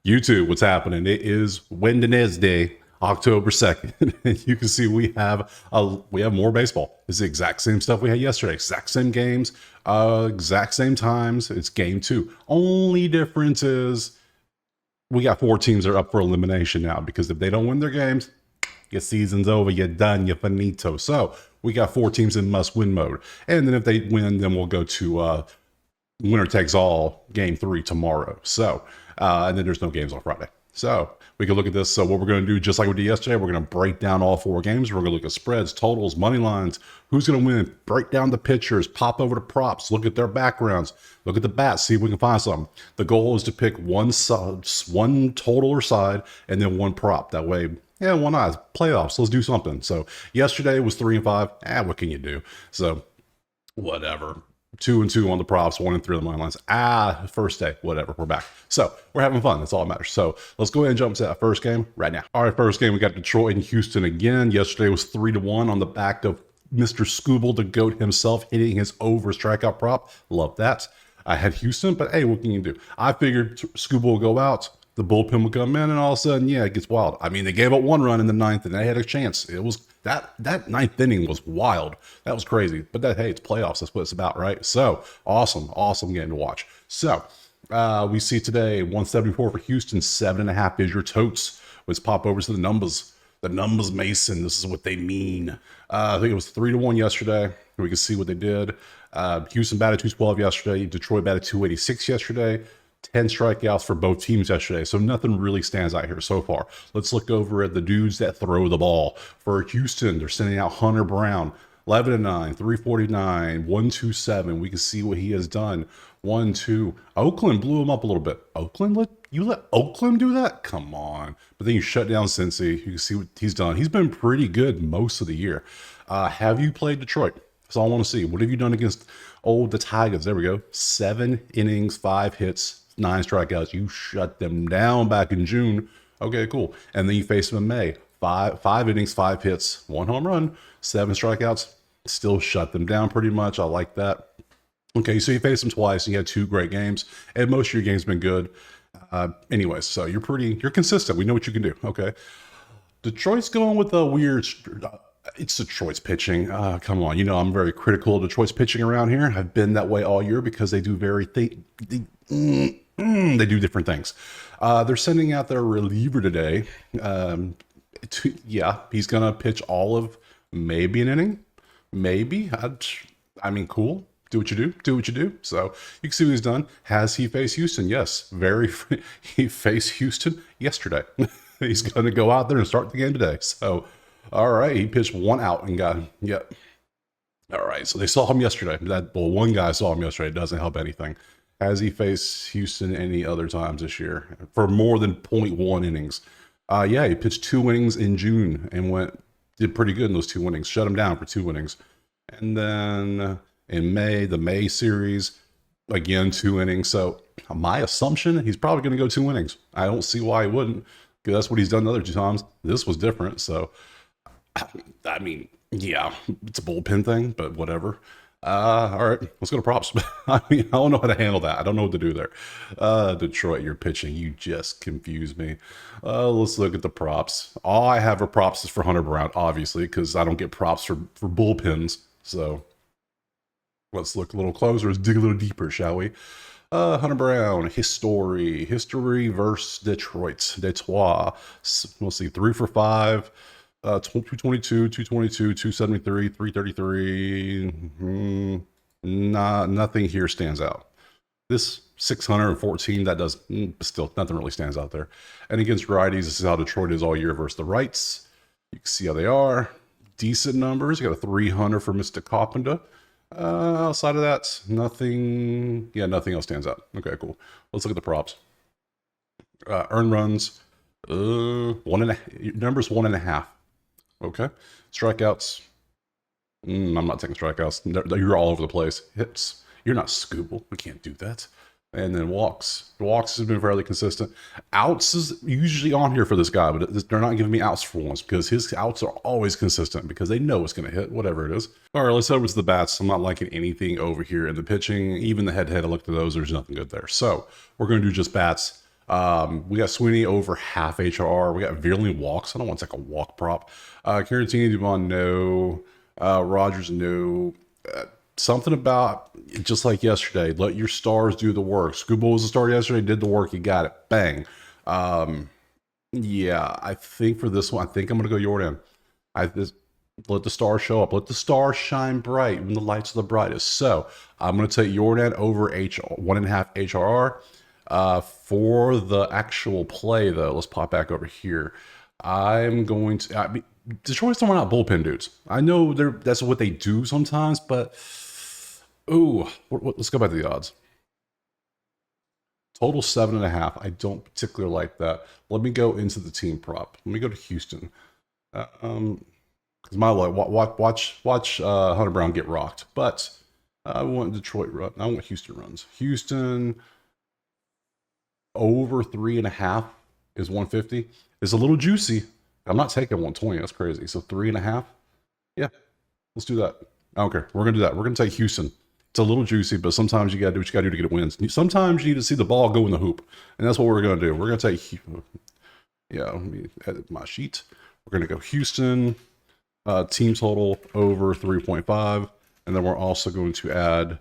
YouTube, what's happening? It is Wednesday, October 2nd. And you can see we have more baseball. It's the exact same stuff we had yesterday. Exact same games, exact same times. It's game two. Only difference is we got 4 teams that are up for elimination now, because if they don't win their games, your season's over, you're done, you're finito. So we got 4 teams in must-win mode. And then if they win, then we'll go to winner takes all game 3 tomorrow. So, and then there's no games on Friday. So we can look at this. So what we're going to do, just like we did yesterday, we're going to break down all 4 games. We're going to look at spreads, totals, money lines, who's going to win, break down the pitchers, pop over to props, look at their backgrounds, look at the bats, see if we can find something. The goal is to pick one total or side, and then one prop. That way, yeah, why not? Playoffs, let's do something. So yesterday was 3 and 5. What can you do? So whatever. 2 and 2 on the props, 1 and 3 on the money lines. First day, whatever, we're back. So we're having fun. That's all that matters. So let's go ahead and jump to that first game right now. All right, first game, we got Detroit and Houston again. Yesterday was 3-1 on the back of Mr. Scooble, the GOAT himself, hitting his over strikeout prop. Love that. I had Houston, but hey, what can you do? I figured Scooble will go out, the bullpen would come in, and all of a sudden, yeah, it gets wild. I mean, they gave up 1 run in the 9th, and they had a chance. It was that 9th inning was wild. That was crazy. But hey, it's playoffs. That's what it's about, right? So awesome game to watch. So we see today 174 for Houston, 7.5 is your totes. Let's pop over to the numbers. The numbers, Mason. This is what they mean. I think it was 3-1 yesterday. We can see what they did. Houston batted 212 yesterday. Detroit batted 286 yesterday. 10 strikeouts for both teams yesterday, so nothing really stands out here so far. Let's look over at the dudes that throw the ball. For Houston, they're sending out Hunter Brown, 11-9, 349, 127. We can see what he has done. 1-2. Oakland blew him up a little bit. Oakland, you let Oakland do that? Come on. But then you shut down Cincy. You can see what he's done. He's been pretty good most of the year. Have you played Detroit? That's all I want to see. What have you done against the Tigers? There we go. 7 innings, 5 hits, 9 strikeouts. You shut them down back in June. Okay, cool. And then you face them in May. 5 innings, 5 hits, 1 home run, 7 strikeouts. Still shut them down pretty much. I like that. Okay, so you faced them twice, and you had 2 great games, and most of your games been good. Anyways, so you're consistent. We know what you can do. Okay. Detroit's going with a weird. It's Detroit's pitching. Come on, I'm very critical of Detroit's pitching around here. I've been that way all year because they do they do different things. They're sending out their reliever today. He's gonna pitch all of maybe an inning, maybe. I mean, cool. Do what you do. Do what you do. So you can see what he's done. Has he faced Houston? Yes. He faced Houston yesterday. He's gonna go out there and start the game today. So, all right, he pitched 1 out and got yep. All right, so they saw him yesterday. One guy saw him yesterday. It doesn't help anything. Has he faced Houston any other times this year for more than 0.1 innings? He pitched 2 innings in June and did pretty good in those 2 innings. Shut him down for 2 innings. And then in May, the May series, again, 2 innings. So my assumption, he's probably going to go 2 innings. I don't see why he wouldn't, because that's what he's done the other 2 times. This was different. So, I mean, yeah, it's a bullpen thing, but whatever. All right, let's go to props. I mean, I don't know how to handle that. I don't know what to do there. Detroit, you're pitching. You just confused me. Let's look at the props. All I have for props is for Hunter Brown, obviously, because I don't get props for bullpens. So let's look a little closer. Let's dig a little deeper, shall we? Hunter Brown, history versus Detroit. We'll see, 3 for 5. 222, 222, 273, 333. Nothing here stands out. This 614, that does still nothing really stands out there. And against righties, this is how Detroit is all year versus the rights. You can see how they are. Decent numbers. You got a 300 for Mr. Carpenter. Outside of that, nothing. Yeah, nothing else stands out. Okay, cool. Let's look at the props. Earned runs. 1.5. Numbers 1.5. Okay. Strikeouts. I'm not taking strikeouts. You're all over the place. Hits. You're not Scooble. We can't do that. And then walks. Walks has been fairly consistent. Outs is usually on here for this guy, but they're not giving me outs for once because his outs are always consistent because they know it's going to hit, whatever it is. All right, let's head over to the bats. I'm not liking anything over here in the pitching. Even the head-to-head, I looked at those. There's nothing good there. So we're going to do just bats. We got Sweeney over half HRR. We got Veerling walks. I don't want to take a walk prop. Caratini, Dubon, no. Rogers, no. Something about, just like yesterday, let your stars do the work. Scuba was the star yesterday, did the work, you got it. Bang. Yeah, I think for this one, I think I'm going to go Jordan. Let the stars show up. Let the stars shine bright when the lights are the brightest. So I'm going to take Jordan over 1.5 HRR. For the actual play, though, let's pop back over here. I'm going to... Detroit's throwing out bullpen dudes. I know that's what they do sometimes, but... Ooh, let's go back to the odds. Total 7.5. I don't particularly like that. Let me go into the team prop. Let me go to Houston. Because my luck, watch Hunter Brown get rocked. But I want Detroit run. I want Houston runs. Houston over 3.5 is 150. It's a little juicy. I'm not taking 120. That's crazy. So 3.5. Yeah, let's do that. I don't care. We're gonna do that. We're gonna take Houston. It's a little juicy, but sometimes you gotta do what you gotta do to get wins. Sometimes you need to see the ball go in the hoop, and that's what we're gonna do. We're gonna take. Yeah, let me edit my sheet. We're gonna go Houston. Team total over 3.5, and then we're also going to add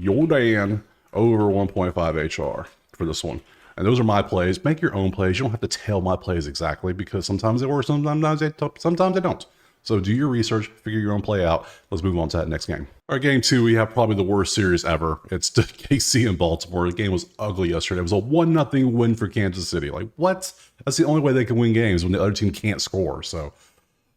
Jordan over 1.5 HR for this one. And those are my plays. Make your own plays. You don't have to tell my plays exactly, because sometimes they work, sometimes they don't. So do your research, figure your own play out. Let's move on to that next game. All right, game 2, we have probably the worst series ever. It's the KC in Baltimore. The game was ugly yesterday. It was a 1-0 win for Kansas City. Like, what? That's the only way they can win games, when the other team can't score. So,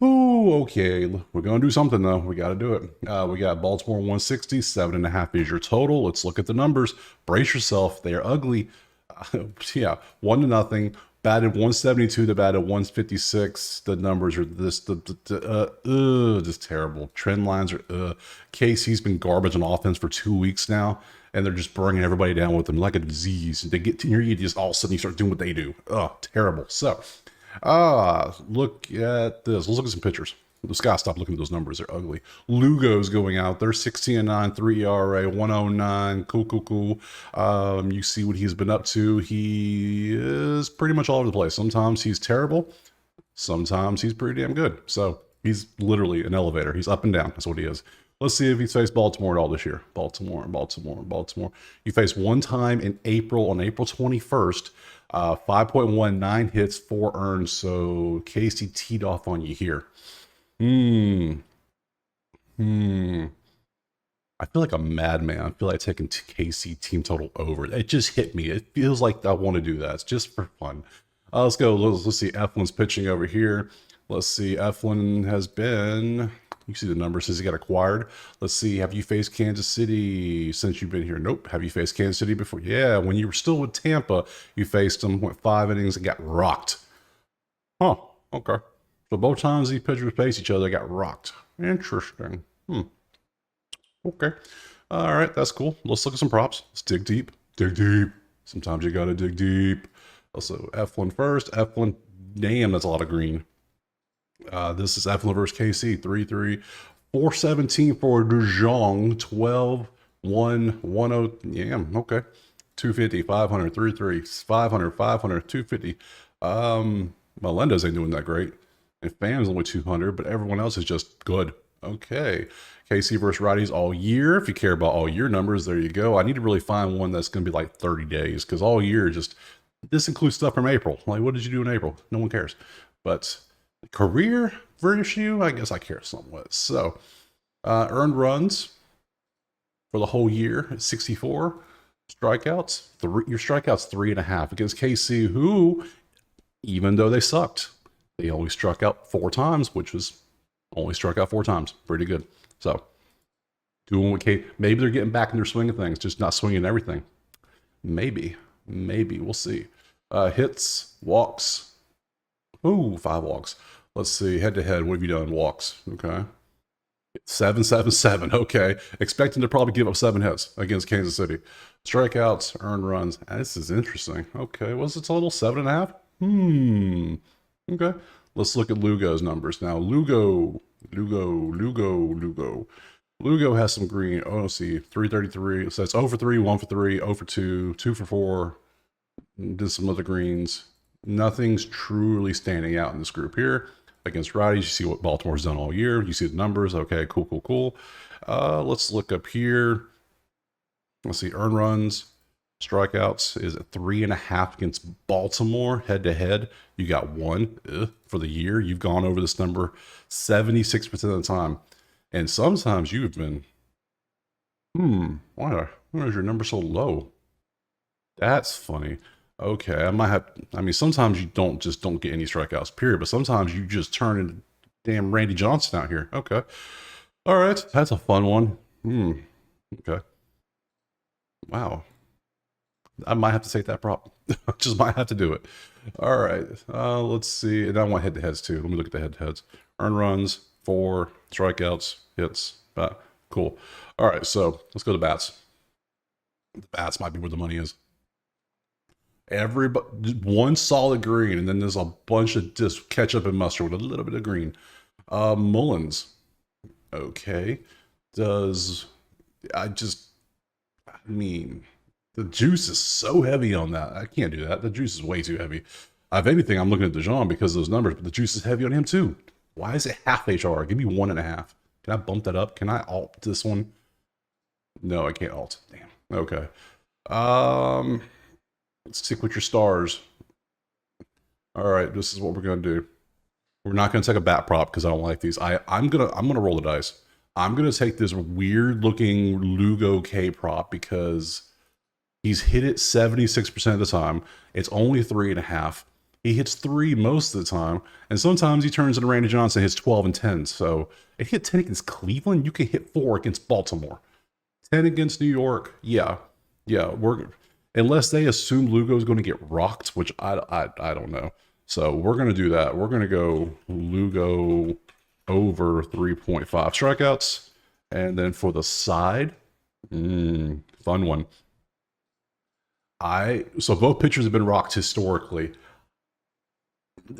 ooh, okay. We're going to do something, though. We got to do it. We got Baltimore 160, 7.5 is your total. Let's look at the numbers. Brace yourself. They are ugly. Yeah, 1-0. Batted 172 to batted 156. The numbers are just terrible. Trend lines are KC's been garbage on offense for 2 weeks now, and they're just bringing everybody down with them like a disease. They get to you, just all of a sudden you start doing what they do. Terrible. So, look at this. Let's look at some pictures. Let's gotta stop looking at those numbers. They're ugly. Lugo's going out. They're 16-9, 3 ERA, 109. Cool. You see what he's been up to. He is pretty much all over the place. Sometimes he's terrible. Sometimes he's pretty damn good. So he's literally an elevator. He's up and down. That's what he is. Let's see if he's faced Baltimore at all this year. Baltimore. You faced one time in April, on April 21st. 5.19 hits, 4 earned. So Casey teed off on you here. I feel like a madman. I feel like taking KC team total over. It just hit me. It feels like I want to do that. It's just for fun. Let's go. Let's see. Eflin's pitching over here. Let's see. Eflin has been... You see the numbers since he got acquired. Let's see. Have you faced Kansas City since you've been here? Nope. Have you faced Kansas City before? Yeah. When you were still with Tampa, you faced them, went 5 innings and got rocked. Huh. Okay. So both times these pitchers faced each other, they got rocked. Interesting. Okay. All right, that's cool. Let's look at some props. Let's dig deep. Dig deep. Sometimes you gotta dig deep. Also, Eflin first. Eflin, damn, that's a lot of green. This is Eflin versus KC. 3-3. 417 for DeJong. 12, 1, 10. Yeah, okay. 250, 500, 3-3, 500, 500, 250. Melendez ain't doing that great. And Pham's only 200, but everyone else is just good. Okay. KC versus righties all year. If you care about all year numbers, there you go. I need to really find one that's going to be like 30 days, because all year this includes stuff from April. Like, what did you do in April? No one cares. But career versus you, I guess I care somewhat. So, earned runs for the whole year at 64. Strikeouts, your strikeouts 3.5 against KC, who, even though they sucked, they only struck out 4 times, which was only struck out 4 times. Pretty good. So, doing what maybe they're getting back in their swing of things, just not swinging everything. Maybe. We'll see. Hits, walks. Ooh, 5 walks. Let's see. Head to head, what have you done? Walks. Okay. 7-7-7. Okay. Expecting to probably give up 7 hits against Kansas City. Strikeouts, earned runs. This is interesting. Okay. What's the total? 7.5? Okay. Let's look at Lugo's numbers. Now, Lugo has some green. Oh, let's see. 333. So it's 0 for 3, 1 for 3, 0 for 2, 2 for 4. Did some other greens. Nothing's truly standing out in this group here. Against righties, you see what Baltimore's done all year. You see the numbers. Okay, cool. Let's look up here. Let's see, earned runs, strikeouts is at 3.5 against Baltimore head to head. You got one for the year. You've gone over this number 76% of the time. And sometimes you've been, why is your number so low? That's funny. Okay, I mean, sometimes you don't get any strikeouts, period. But sometimes you just turn into damn Randy Johnson out here. Okay. All right. That's a fun one. Okay. Wow. I might have to take that prop. Just might have to do it. All right. Let's see. And I want head-to-heads too. Let me look at the head-to-heads. Earned runs, 4, strikeouts, hits. Cool. All right. So let's go to bats. The bats might be where the money is. Everybody, one solid green, and then there's a bunch of just ketchup and mustard with a little bit of green. Mullins. Okay. I mean, the juice is so heavy on that. I can't do that. The juice is way too heavy. If anything, I'm looking at DeJong because of those numbers, but the juice is heavy on him too. Why is it half HR? Give me 1.5. Can I bump that up? Can I alt this one? No, I can't alt. Damn. Okay. Let's stick with your stars. All right, this is what we're gonna do. We're not gonna take a bat prop because I don't like these. I'm gonna roll the dice. I'm gonna take this weird looking Lugo K prop because he's hit it 76% of the time. It's only 3.5. He hits 3 most of the time, and sometimes he turns into Randy Johnson, hits 12 and 10. So it hit 10 against Cleveland. You can hit 4 against Baltimore, 10 against New York. Yeah. Unless they assume Lugo's going to get rocked, which I don't know. So we're going to do that. We're going to go Lugo over 3.5 strikeouts. And then for the side, fun one. So both pitchers have been rocked historically.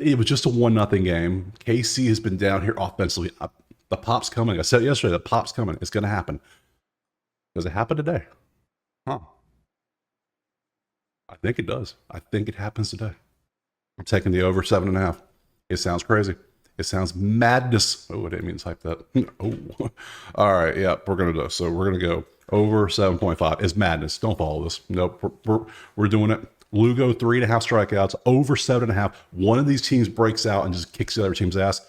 It was just a 1-0 game. KC has been down here offensively. The pop's coming. I said it yesterday, the pop's coming. It's going to happen. Does it happen today? Huh. I think it does. I think it happens today. I'm taking the over 7.5. It sounds crazy. It sounds madness. Oh, I didn't mean to type that. Oh, all right. Yeah, we're gonna do. So we're gonna go over 7.5. It's madness. Don't follow this. Nope. We're doing it. Lugo 3.5 strikeouts over 7.5. One of these teams breaks out and just kicks the other team's ass.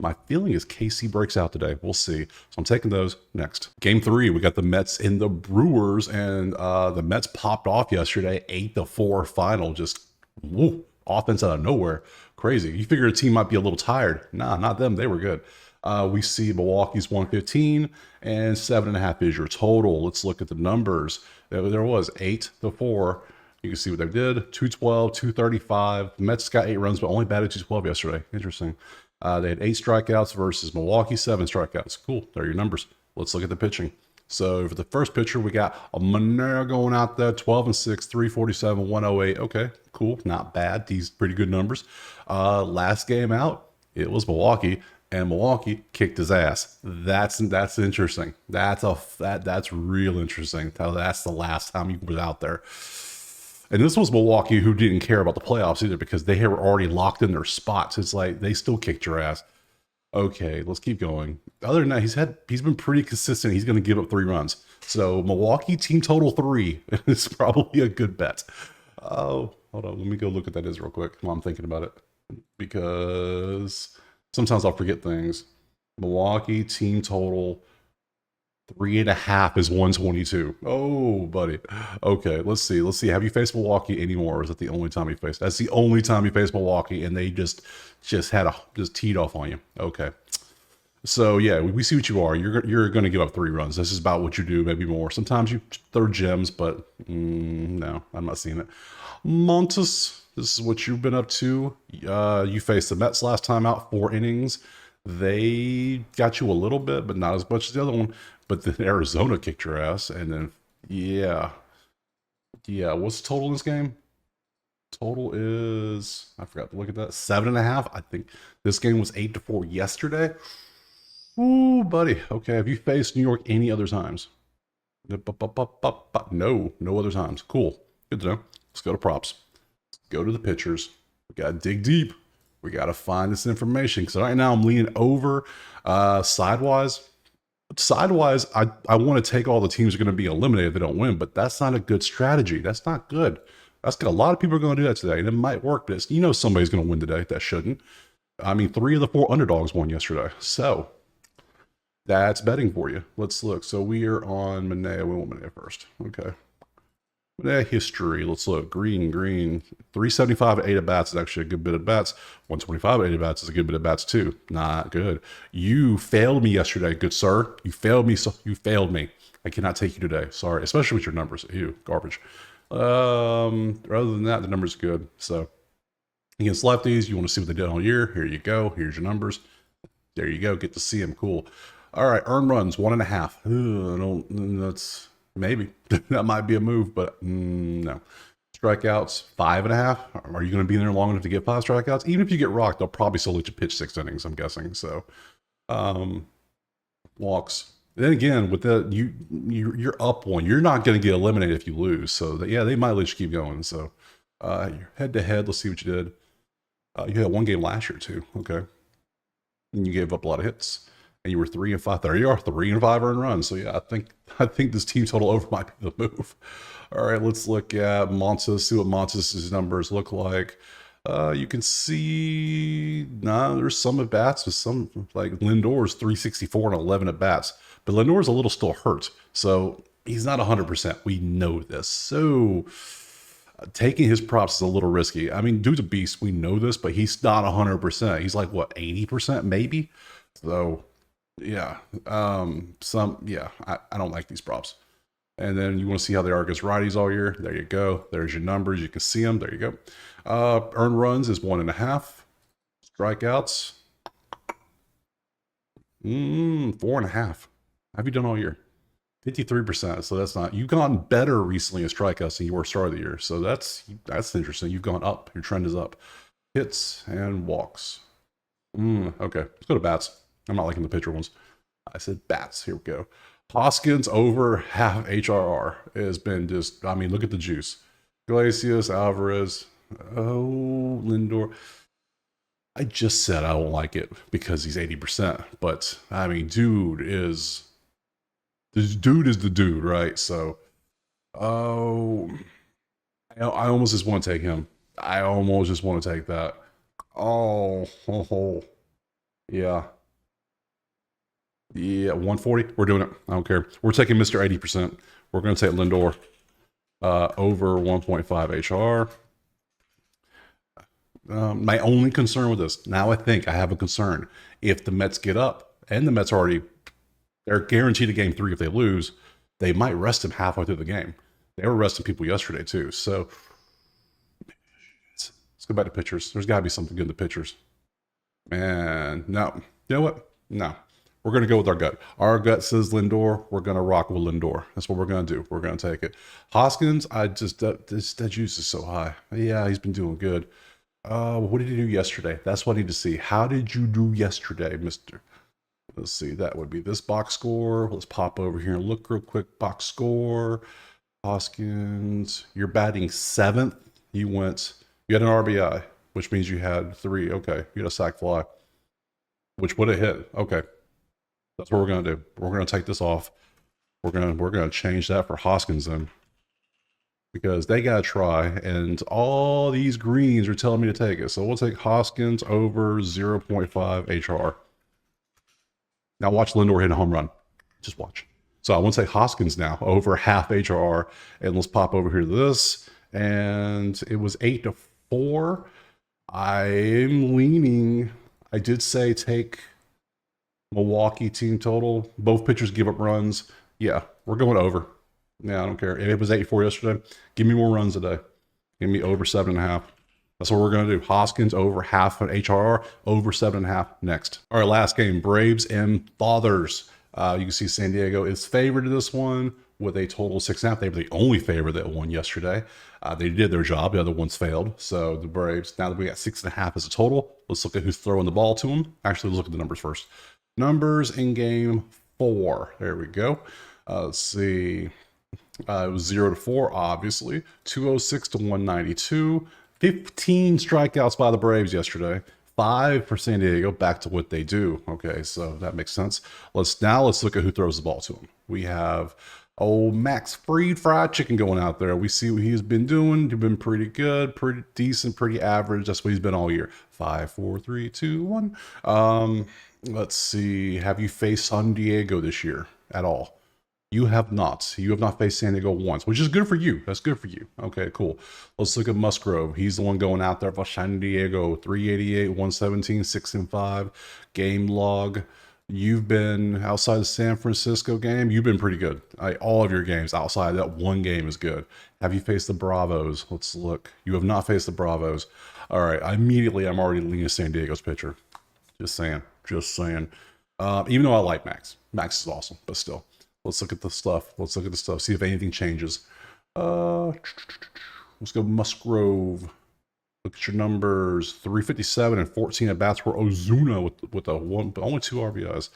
My feeling is KC breaks out today. We'll see. So I'm taking those next. Game 3, we got the Mets and the Brewers, and the Mets popped off yesterday, 8-4 final. Just offense out of nowhere. Crazy. You figure a team might be a little tired. Nah, not them. They were good. We see Milwaukee's 115 and 7.5 is your total. Let's look at the numbers. There was 8-4. You can see what they did. 212, 235. The Mets got 8 runs, but only batted 212 yesterday. Interesting. They had 8 strikeouts versus Milwaukee, 7 strikeouts. Cool. There are your numbers. Let's look at the pitching. So for the first pitcher, we got a Monero going out there, 12-6, 347, 108. Okay, cool. Not bad. These pretty good numbers. Last game out, it was Milwaukee, and Milwaukee kicked his ass. That's interesting. That's real interesting. That's the last time he was out there. And this was Milwaukee, who didn't care about the playoffs either because they were already locked in their spots. It's like they still kicked your ass. Okay, let's keep going. Other than that, he's been pretty consistent. He's going to give up 3 runs. So Milwaukee team total 3 is probably a good bet. Oh, hold on. Let me go look at that is real quick while I'm thinking about it, because sometimes I'll forget things. Milwaukee team total 3.5 is 122. Oh, buddy. Okay, let's see. Have you faced Milwaukee anymore? Or is that the only time you faced? That's the only time you faced Milwaukee, and they just teed off on you. Okay. So yeah, we see what you are. You're going to give up 3 runs. This is about what you do, maybe more. Sometimes you throw gems, but no, I'm not seeing it. Montes, this is what you've been up to. You faced the Mets last time out, 4 innings. They got you a little bit, but not as much as the other one. But then Arizona kicked your ass, and then yeah. What's the total in this game? Total is, I forgot to look at that, 7.5. I think this game was 8-4 yesterday. Ooh, buddy. Okay, have you faced New York any other times? No other times. Cool. Good to know. Let's go to props. go to the pitchers. We got to dig deep. We got to find this information. Because right now I'm leaning over sidewise. Sidewise, I want to take all the teams are going to be eliminated if they don't win, but that's not a good strategy. That's not good. That's good. A lot of people are going to do that today, and it might work, but somebody's going to win today. That shouldn't. I mean, 3 of the 4 underdogs won yesterday. So that's betting for you. Let's look. So we are on Manea. We want Manea first. Okay. Manea history. Let's look. Green. 375 at 8 at bats is actually a good bit of bats. 125 at 8 at bats is a good bit of bats too. Not good. You failed me yesterday, good sir. You failed me. So you failed me. I cannot take you today. Sorry. Especially with your numbers. Ew, garbage. Rather than that, the numbers are good. So against lefties, you want to see what they did all year. Here you go. Here's your numbers. There you go. Get to see them. Cool. All right. Earned runs 1.5. That's maybe that might be a move, but no. Strikeouts 5.5. Are you going to be in there long enough to get 5 strikeouts? Even if you get rocked, they'll probably still let you pitch 6 innings, I'm guessing. So, walks. Then again, with that, you're up 1. You're not going to get eliminated if you lose. So they might let you keep going. So, head to head. Let's see what you did. You had 1 game last year too. Okay, and you gave up a lot of hits, and you were 3 and 5. There you are, 3 and 5 earned runs. So yeah, I think this team total over might be the move. All right, let's look at Montes. See what Montes' numbers look like. You can see there's some at bats with some, like Lindor's 364 and 11 at bats, but Lindor's a little still hurt, so he's not 100%. We know this. So taking his props is a little risky. I mean, dude's a beast. We know this, but he's not 100%. He's like what, 80% maybe. So yeah, I don't like these props. And then you want to see how they are against righties all year. There you go. There's your numbers. You can see them. There you go. Earned runs is 1.5. Strikeouts, 4.5. How have you done all year? 53%. So that's not. You've gone better recently in strikeouts than you were start of the year. So that's interesting. You've gone up. Your trend is up. Hits and walks. Okay. Let's go to bats. I'm not liking the pitcher ones. I said bats. Here we go. Hoskins over half HRR has been just, I mean, look at the juice. Iglesias, Alvarez, Lindor. I just said I don't like it because he's 80%, but I mean, dude is the dude, right? So, I almost just want to take him. I almost just want to take that. Yeah. Yeah, 140. We're doing it. I don't care. We're taking Mr. 80%. We're going to take Lindor over 1.5 HR. My only concern with this, now I think I have a concern. If the Mets get up, and the Mets they're guaranteed a game 3 if they lose, they might rest him halfway through the game. They were resting people yesterday too. So let's go back to pitchers. There's got to be something good in the pitchers. Man, no. You know what? No. We're going to go with our gut. Our gut says Lindor. We're going to rock with Lindor. That's what we're going to do. We're going to take it. Hoskins, that juice is so high. Yeah, he's been doing good. What did he do yesterday? That's what I need to see. How did you do yesterday, mister? Let's see. That would be this box score. Let's pop over here and look real quick. Box score. Hoskins, you're batting 7th. You had an RBI, which means you had 3. Okay. You had a sac fly, which would have hit. Okay. That's what we're going to do. We're going to take this off. We're going to change that for Hoskins then, because they got to try, and all these greens are telling me to take it. So we'll take Hoskins over 0.5 HR. Now watch Lindor hit a home run. Just watch. So I want to take Hoskins now over half HR, and let's pop over here to this. And it was 8-4. I'm leaning. I did say take Milwaukee team total. Both pitchers give up runs. Yeah, we're going over. Yeah, I don't care. If it was 8-4 yesterday, give me more runs today. Give me over 7.5. That's what we're going to do. Hoskins over half an HRR, over 7.5 next. All right, last game, Braves and Fathers. You can see San Diego is favored in this one with a total of 6.5. They were the only favorite that won yesterday. They did their job. The other ones failed. So the Braves, now that we got 6.5 as a total, let's look at who's throwing the ball to them. Actually, let's look at the numbers first. Numbers in game 4. There we go. Let's see. It was 0-4, obviously. 206 to 192. 15 strikeouts by the Braves yesterday. 5 for San Diego, back to what they do. Okay, so that makes sense. Let's look at who throws the ball to him. We have Max Fried Chicken going out there. We see what he's been doing. He's been pretty good, pretty decent, pretty average. That's what he's been all year. 5, 4, 3, 2, 1. Let's see. Have you faced San Diego this year at all? You have not. You have not faced San Diego once, which is good for you. That's good for you. Okay, cool. Let's look at Musgrove. He's the one going out there for San Diego. 388, 117, 6-5. Game log. You've been outside the San Francisco game. You've been pretty good. All of your games outside of that one game is good. Have you faced the Bravos? Let's look. You have not faced the Bravos. All right. I'm already leaning San Diego's pitcher. Just saying. Just saying. Even though I like Max. Max is awesome, but still. Let's look at the stuff. Let's look at the stuff. See if anything changes. Let's go Musgrove. Look at your numbers. 357 and 14 at bats for Ozuna with only 2 RBIs.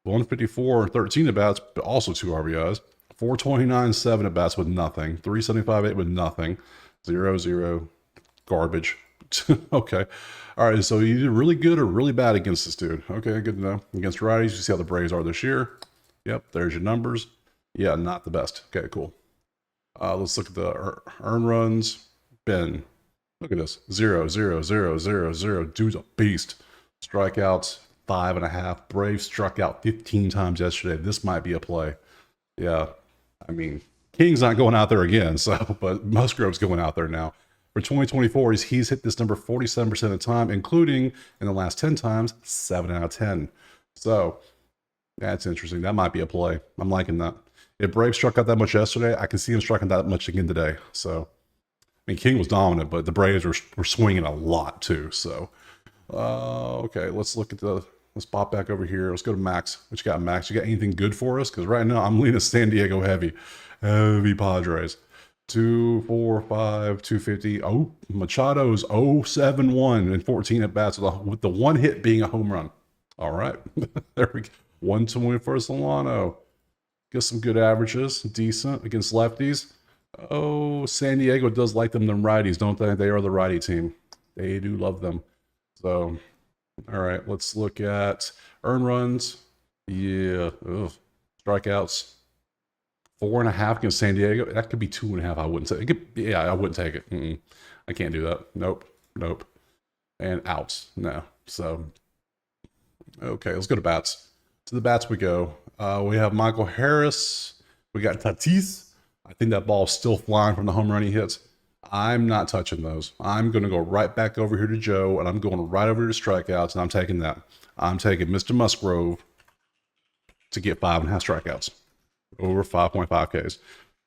154 and 13 at bats, but also 2 RBIs. 429, 7 at bats with nothing. 375, 8 with nothing. 0-0. Garbage. Okay. All right. So you did really good or really bad against this dude. Okay. Good to know. Against righties, you see how the Braves are this year. Yep, there's your numbers. Yeah, not the best. Okay, cool. Let's look at the earn runs. Ben, look at this. 0, 0, 0, 0, 0. Dude's a beast. Strikeouts, 5.5. Braves struck out 15 times yesterday. This might be a play. Yeah, I mean, King's not going out there again, but Musgrove's going out there now. For 2024, he's hit this number 47% of the time, including in the last 10 times, 7 out of 10. So, that's interesting. That might be a play. I'm liking that. If Braves struck out that much yesterday, I can see him striking that much again today. So, I mean, King was dominant, but the Braves were swinging a lot too. So, okay, let's pop back over here. Let's go to Max. What you got, Max? You got anything good for us? Because right now I'm leaning San Diego heavy Padres. 245, 250. Oh, Machado's 071 and 14 at bats with the one hit being a home run. All right, there we go. 120 for Solano. Get some good averages. Decent against lefties. Oh, San Diego does like them righties, don't they? They are the righty team. They do love them. So, all right, let's look at earn runs. Yeah. Ugh. Strikeouts. 4.5 against San Diego. That could be 2.5. I wouldn't take it. Yeah, I wouldn't take it. I can't do that. Nope. And outs. No. So, okay, let's go to bats. To the bats we go. We have Michael Harris. We got Tatis. I think that ball's still flying from the home run he hits. I'm not touching those. I'm going to go right back over here to Joe, and I'm going right over to strikeouts, and I'm taking that. I'm taking Mr. Musgrove to get 5.5 strikeouts. Over 5.5 Ks.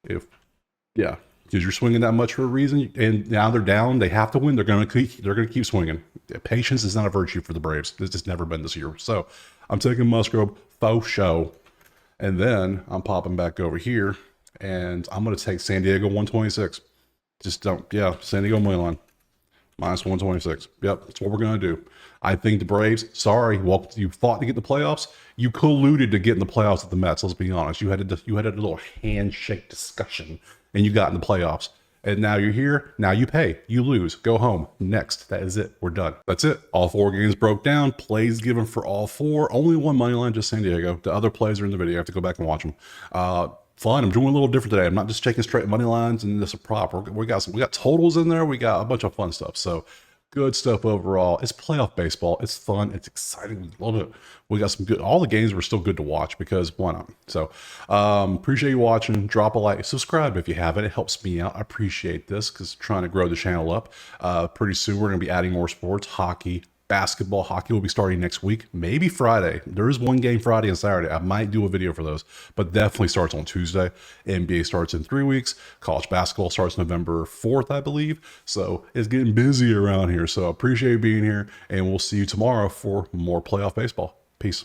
Because you're swinging that much for a reason, and now they're down. They have to win. They're going to keep swinging. Patience is not a virtue for the Braves. It's just never been this year. So I'm taking Musgrove faux show, and then I'm popping back over here, and I'm going to take San Diego 126. San Diego money line minus 126. Yep, that's what we're going to do. I think the Braves, you fought to get the playoffs. You colluded to get in the playoffs with the Mets. Let's be honest. You had a little handshake discussion, and you got in the playoffs. And now you're here. Now you pay. You lose. Go home. Next. That is it. We're done. That's it. All 4 games broke down. Plays given for all 4. Only one money line, just San Diego. The other plays are in the video. I have to go back and watch them. Fun. I'm doing a little different today. I'm not just taking straight money lines and this a prop. We got totals in there. We got a bunch of fun stuff. So good stuff overall. It's playoff baseball. It's fun. It's exciting. We love it. We got some good. All the games were still good to watch because why not? So appreciate you watching. Drop a like, subscribe if you haven't. It helps me out. I appreciate this because trying to grow the channel up. Pretty soon we're going to be adding more sports, hockey, basketball. Hockey will be starting next week, maybe Friday. There is one game Friday and Saturday. I might do a video for those, but definitely starts on Tuesday. NBA starts in 3 weeks. College basketball starts November 4th, I believe. So it's getting busy around here. So I appreciate you being here, and we'll see you tomorrow for more playoff baseball. Peace.